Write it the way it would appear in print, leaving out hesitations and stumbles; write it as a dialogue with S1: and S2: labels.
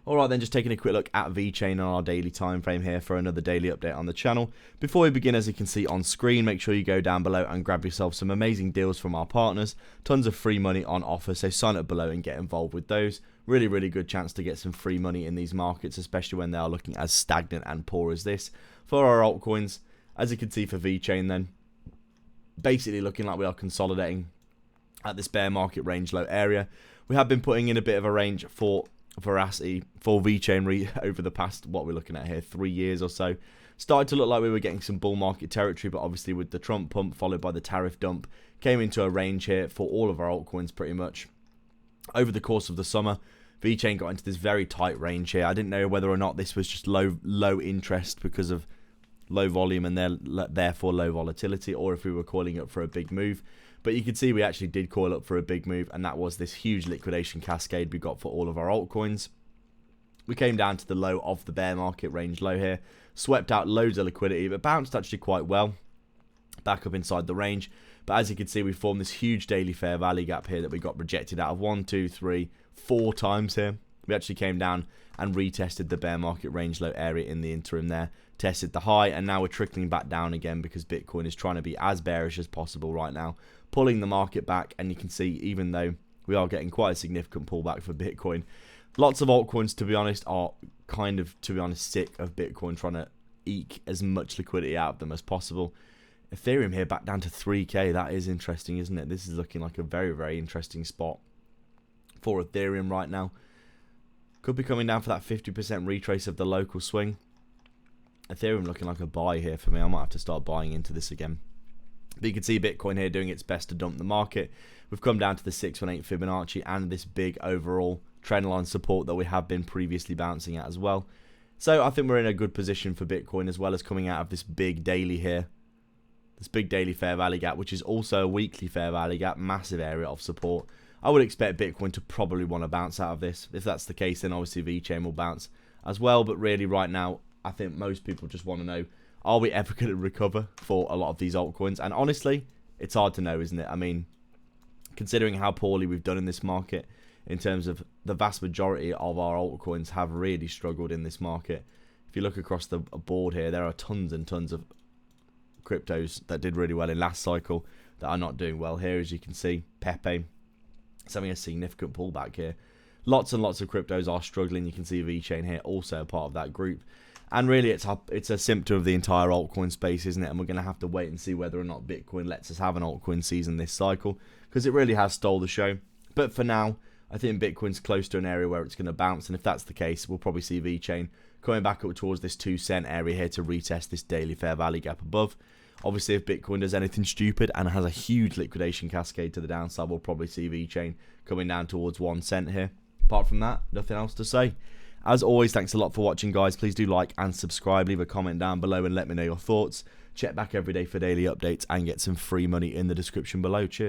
S1: Alright then, just taking a quick look at Vechain on our daily time frame here for another daily update on the channel. Before we begin, as you can see on screen, make sure you go down below and grab yourself some amazing deals from our partners. Tons of free money on offer, so sign up below and get involved with those. Really good chance to get some free money in these markets, especially when they are looking as stagnant and poor as this. For our altcoins, as you can see for Vechain then, basically looking like we are consolidating at this bear market range low area. We have been putting in a bit of a range for veracity for Vechain over the past, what we're looking at here, 3 years or so. Started to look like we were getting some bull market territory, but obviously with the Trump pump followed by the tariff dump, came into a range here for all of our altcoins pretty much. Over the course of the summer, Vechain got into this very tight range here. I didn't know whether or not this was just low interest because of low volume and therefore low volatility, or if we were calling up for a big move. But you can see we actually did call up for a big move, and that was this huge liquidation cascade we got for all of our altcoins. We came down to the low of the bear market range low here, swept out loads of liquidity, but bounced actually quite well back up inside the range. But as you can see, we formed this huge daily fair value gap here that we got rejected out of 1, 2, 3, 4 times here. We actually came down and retested the bear market range low area in the interim there, tested the high, and now we're trickling back down again because Bitcoin is trying to be as bearish as possible right now, pulling the market back. And you can see, even though we are getting quite a significant pullback for Bitcoin, lots of altcoins, to be honest, are kind of, sick of Bitcoin trying to eke as much liquidity out of them as possible. Ethereum here back down to 3k. That is interesting, isn't it? This is looking like a very interesting spot for Ethereum right now. Could be coming down for that 50% retrace of the local swing. Ethereum looking like a buy here for me. I might have to start buying into this again. But you can see Bitcoin here doing its best to dump the market. We've come down to the 618 Fibonacci and this big overall trendline support that we have been previously bouncing at as well. So I think we're in a good position for Bitcoin, as well as coming out of this big daily here. This big daily fair value gap, which is also a weekly fair value gap, massive area of support. I would expect Bitcoin to probably want to bounce out of this. If that's the case, then obviously Vechain will bounce as well. But really right now, I think most people just want to know, are we ever going to recover for a lot of these altcoins? And honestly, it's hard to know, isn't it? I mean, considering how poorly we've done in this market, in terms of the vast majority of our altcoins have really struggled in this market. If you look across the board here, there are tons and tons of cryptos that did really well in last cycle that are not doing well here. As you can see, Pepe is having a significant pullback here. Lots and lots of cryptos are struggling. You can see Vechain here also a part of that group. And really, it's a symptom of the entire altcoin space, isn't it? And we're going to have to wait and see whether or not Bitcoin lets us have an altcoin season this cycle, because it really has stole the show. But for now, I think Bitcoin's close to an area where it's going to bounce. And if that's the case, we'll probably see Vechain coming back up towards this 2 cent area here to retest this daily fair value gap above. Obviously, if Bitcoin does anything stupid and has a huge liquidation cascade to the downside, we'll probably see Vechain coming down towards 1 cent here. Apart from that, nothing else to say. As always, thanks a lot for watching, guys. Please do like and subscribe. Leave a comment down below and let me know your thoughts. Check back every day for daily updates and get some free money in the description below. Cheers.